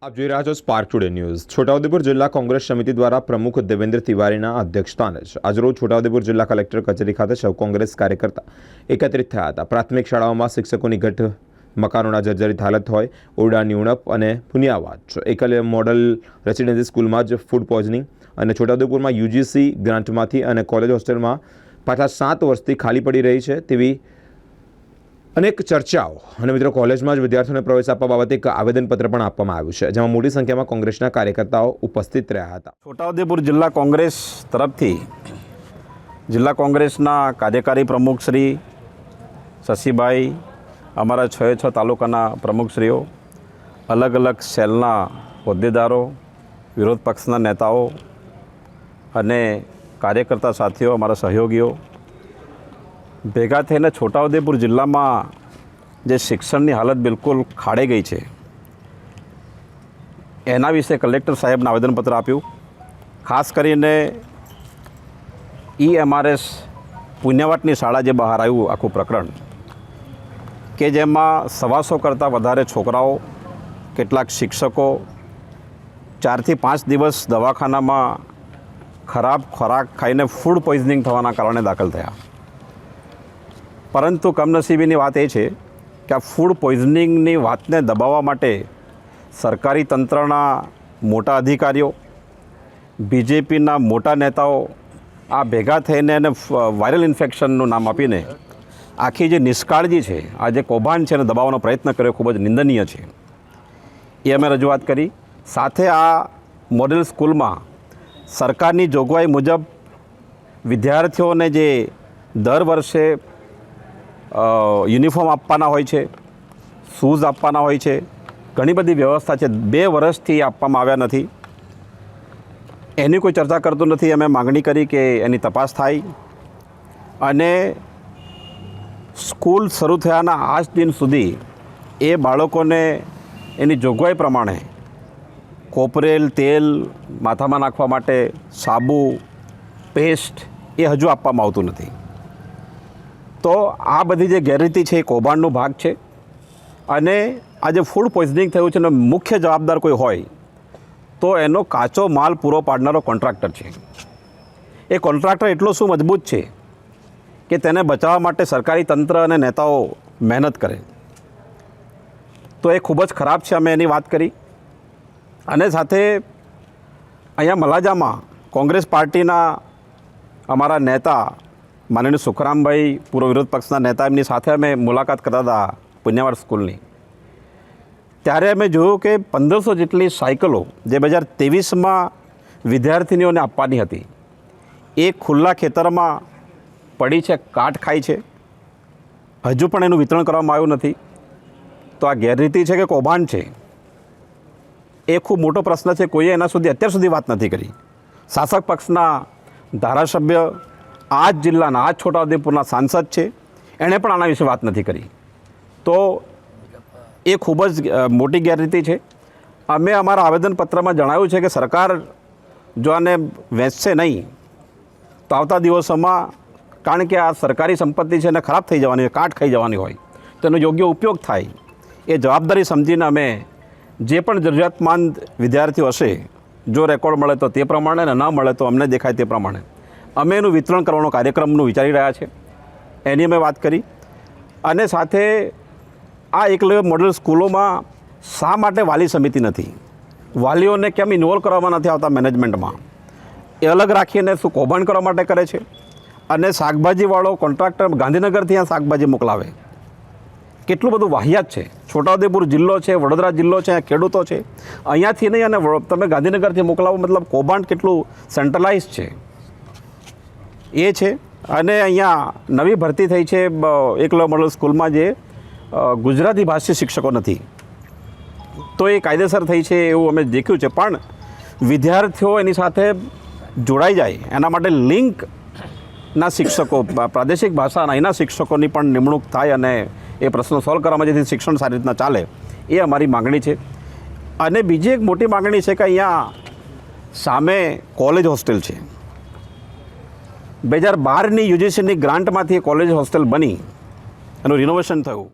આપ જોઈ રહ્યા છો સ્પાર્ક ટુડે ન્યૂઝ। છોટાઉદેપુર જિલ્લા કોંગ્રેસ સમિતિ દ્વારા પ્રમુખ દેવેન્દ્ર તિવારીના અધ્યક્ષસ્થાને આજરોજ છોટાઉદેપુર જિલ્લા કલેક્ટર કચેરી ખાતે સૌ કોંગ્રેસ કાર્યકર્તા એકત્રિત થયા હતા। પ્રાથમિક શાળાઓમાં શિક્ષકોની ઘટ, મકાનોના જર્જરિત હાલત હોય, ઓરડાની ઉણપ અને પુનિયાવાદ, એકલ મોડલ રેસિડેન્સી સ્કૂલમાં જ ફૂડ પોઈઝનિંગ અને છોટાઉદેપુરમાં યુજીસી ગ્રાન્ટમાંથી અને કોલેજ હોસ્ટેલમાં પાછલા 7 વર્ષથી ખાલી પડી રહી છે તેવી અનેક ચર્ચાઓ અને મિત્રો કોલેજમાં જ વિદ્યાર્થીઓને પ્રવેશ આપવા બાબતે એક આવેદનપત્ર પણ આપવામાં આવ્યું છે, જેમાં મોટી સંખ્યામાં કોંગ્રેસના કાર્યકર્તાઓ ઉપસ્થિત રહ્યા હતા। છોટાઉદેપુર જિલ્લા કોંગ્રેસ તરફથી જિલ્લા કોંગ્રેસના કાર્યકારી પ્રમુખ શ્રી શશીભાઈ, અમારા 6 તાલુકાના પ્રમુખશ્રીઓ, અલગ અલગ સેલના હોદ્દેદારો, વિરોધ પક્ષના નેતાઓ અને કાર્યકર્તા સાથીઓ, અમારા સહયોગીઓ ભેગા થઈને છોટાઉદેપુર જિલ્લામાં જે શિક્ષણની હાલત બિલકુલ ખાડે ગઈ છે એના વિશે કલેક્ટર સાહેબને આવેદનપત્ર આપ્યું। ખાસ કરીને EMRS પુણ્યવાટની શાળા જે બહાર આવ્યું આખું પ્રકરણ, કે જેમાં 125 કરતાં વધારે છોકરાઓ, કેટલાક શિક્ષકો 4 થી 5 દિવસ દવાખાનામાં ખરાબ ખોરાક ખાઈને ફૂડ પોઈઝનિંગ થવાના કારણે દાખલ થયા। પરંતુ કમનસીબીની વાત એ છે કે આ ફૂડ પોઈઝનિંગની વાતને દબાવવા માટે સરકારી તંત્રના મોટા અધિકારીઓ, BJPના મોટા નેતાઓ આ ભેગા થઈને એને વાયરલ ઇન્ફેક્શનનું નામ આપીને આખી જે નિષ્કાળજી છે, આ જે કૌભાંડ છે એને દબાવવાનો પ્રયત્ન કર્યો, ખૂબ જ નિંદનીય છે। એ અમે રજૂઆત કરી। સાથે આ મોડેલ સ્કૂલમાં સરકારની જોગવાઈ મુજબ વિદ્યાર્થીઓને જે દર વર્ષે યુનિફોર્મ આપવાના હોય છે, શૂઝ આપવાના હોય છે, ઘણી બધી વ્યવસ્થા છે, 2 વર્ષથી આપવામાં આવ્યા નથી। એની કોઈ ચર્ચા કરતું નથી। અમે માગણી કરી કે એની તપાસ થાય અને સ્કૂલ શરૂ થયાના આજ દિન સુધી એ બાળકોને એની જોગવાઈ પ્રમાણે કોપરેલ તેલ માથામાં નાખવા માટે, સાબુ, પેસ્ટ એ હજુ આપવામાં આવતું નથી। તો આ બધી જે ગેરરીતિ છે એ કૌભાંડનો ભાગ છે અને આ જે ફૂડ પોઈઝનિંગ થયું છે એનો મુખ્ય જવાબદાર કોઈ હોય તો એનો કાચો માલ પૂરો પાડનારો કોન્ટ્રાક્ટર છે। એ કોન્ટ્રાક્ટર એટલો શું મજબૂત છે કે તેને બચાવવા માટે સરકારી તંત્ર અને નેતાઓ મહેનત કરે, તો એ ખૂબ જ ખરાબ છે। અમે એની વાત કરી અને સાથે અહીંયા મલાજામાં કોંગ્રેસ પાર્ટીના અમારા નેતા માનનીય સુખરામભાઈ, પૂર્વ વિરોધ પક્ષના નેતા, એમની સાથે અમે મુલાકાત કરતા હતા પુણ્યવાટ સ્કૂલની, ત્યારે અમે જોયું કે 1500 જેટલી સાયકલો જે 2023માં વિદ્યાર્થીનીઓને આપવાની હતી એ ખુલ્લા ખેતરમાં પડી છે, કાટ ખાઈ છે, હજુ પણ એનું વિતરણ કરવામાં આવ્યું નથી। તો આ ગેરરીતિ છે કે કૌભાંડ છે એ ખૂબ મોટો પ્રશ્ન છે। કોઈએ એના સુધી અત્યાર સુધી વાત નથી કરી। શાસક પક્ષના ધારાસભ્ય, આ જ જિલ્લાના, આ છોટાઉદેપુરના સાંસદ છે, એણે પણ આના વિશે વાત નથી કરી। તો એ ખૂબ જ મોટી ગેરરીતિ છે। અમે અમારા આવેદનપત્રમાં જણાવ્યું છે કે સરકાર જો આને વેચશે નહીં તો આવતા દિવસોમાં, કારણ કે આ સરકારી સંપત્તિ છે એને ખરાબ થઈ જવાની હોય, કાટ ખાઈ જવાની હોય, તો એનો યોગ્ય ઉપયોગ થાય એ જવાબદારી સમજીને અમે જે પણ જરૂરિયાતમંદ વિદ્યાર્થીઓ હશે, જો રેકોર્ડ મળે તો તે પ્રમાણે અને ન મળે તો અમને દેખાય તે પ્રમાણે અમે એનું વિતરણ કરવાનો કાર્યક્રમનું વિચારી રહ્યા છે, એની અમે વાત કરી। અને સાથે આ એકલવ્ય મોડેલ સ્કૂલોમાં શા માટે વાલી સમિતિ નથી, વાલીઓને કેમ ઇન્વોલ્વ કરવામાં નથી આવતા મેનેજમેન્ટમાં, એ અલગ રાખીને શું કૌભાંડ કરવા માટે કરે છે? અને શાકભાજીવાળો કોન્ટ્રાક્ટર ગાંધીનગરથી અહીંયા શાકભાજી મોકલાવે, કેટલું બધું વાહિયાત છે। છોટાઉદેપુર જિલ્લો છે, વડોદરા જિલ્લો છે, ખેડૂતો છે, અહીંયાથી નહીં અને તમે ગાંધીનગરથી મોકલાવો, મતલબ કૌભાંડ કેટલું સેન્ટ્રલાઇઝ છે એ છે। અને અહીંયા નવી ભરતી થઈ છે એકલવ્ય મોડલ સ્કૂલમાં જે ગુજરાતી ભાષી શિક્ષકો નથી, તો એ કાયદેસર થઈ છે એવું અમે દેખ્યું છે। પણ વિદ્યાર્થીઓ એની સાથે જોડાઈ જાય એના માટે લિંકના શિક્ષકો, પ્રાદેશિક ભાષાના એના શિક્ષકોની પણ નિમણૂક થાય અને એ પ્રશ્નો સોલ્વ કરવામાં જેથી શિક્ષણ સારી રીતના ચાલે, એ અમારી માગણી છે। અને બીજી એક મોટી માગણી છે કે અહીંયા સામે કોલેજ હોસ્ટેલ છે, 2012ની યુજીસીની ગ્રાન્ટમાંથી કોલેજ હોસ્ટેલ બની એનું રિનોવેશન થયું।